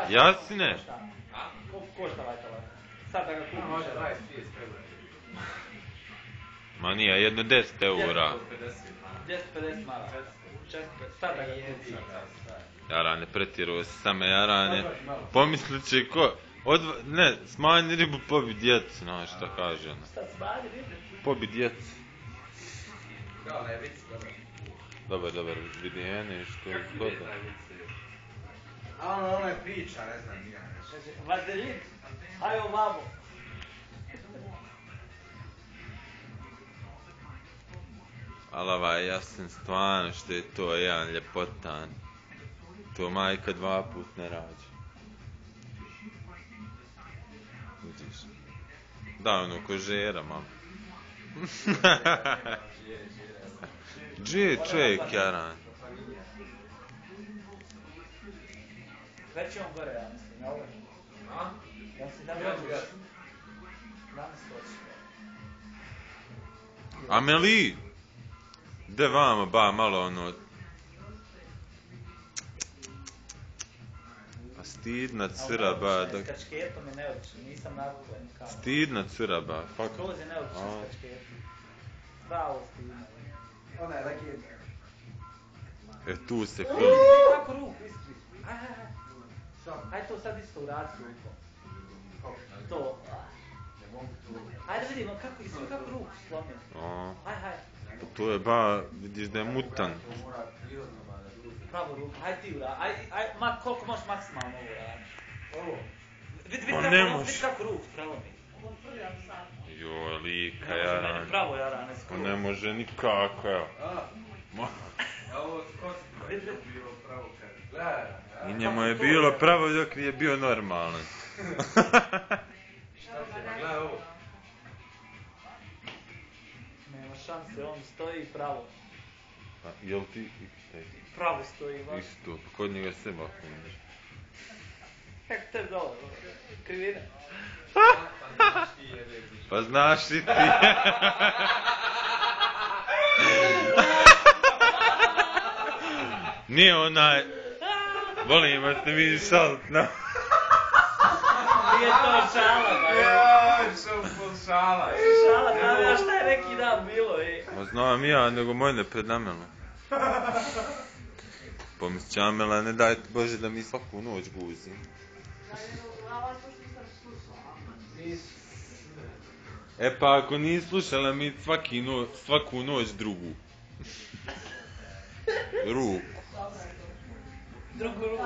Jasne. Koliko košta ovaj telefon? Sad da ga kupiš. Može 20-30 eura. Ma nije, jedno 10 eura. 250 mara. Sad da ga kupiš. Jarane, pretjeruo se same Jarane. Pomislit će ko... Ne, smanji ribu, pobi djecu, znaš šta kaže ona. Šta smanji ribu? Pobi djecu. Da, ne, vic, dobro. Dobar, vidi ene što je zgodan. A ona je priča, ne znam, nije. Vazelin, ajmo vamo. Ali ovaj Jasen stvarno što je to jedan ljepotan. To majka 2 put ne rađa. Vidiš. Da, ono ko žera malo. Gdje je čovjek, Jaran? Već je on gore, ja mislim, na ovo. Ja mislim da mi odluči. Danas hoće. Ameli! De vama, ba, malo ono... A stidna cura, ba, dok... S kačketom je neobično, nisam navikla nikamo. Stidna cura, ba, fakt. Skroz je neobično s kačketom. Pravo stidna. Ona je legenda. Tu se Kako film. ruku iskri. Ajde to sad isto uradi s rukom. To. Ajde vidimo kako ruku slomio. Ajde. To je ba, vidiš da je mutan. Pravo ruku, ajde ti uradi. Ajde, koliko možeš maksimalno ovo uradi. Ovo. Vidi kako ruku prelomi. Joj, lika, Jaran. Pravo Jarane, skoro. Ne može nikako, evo. Ovo skroz je bilo pravo kad. I njemu je bilo pravo dok je bio normalan. Šta ti je, gledaj ovo. Nema šanse, on stoji pravo. Jel ti... Pravo stoji, baš. Isto, kod njega se makneš. Kako te zove, krivina. Pa znaš i ti. Nije onaj... Volim vas ne vidiš šalit na... Nije to šala, ba. Joj, što šala. Šala, znam šta je neki dan bilo, Ma znam ja, nego moj ne pred Amelom. Pomislit će Amela, ne daj Bože da mi svaku noć guzim. E pa ako nisi slušala mi svaku noć drugu. Ruku. Drugu ruku.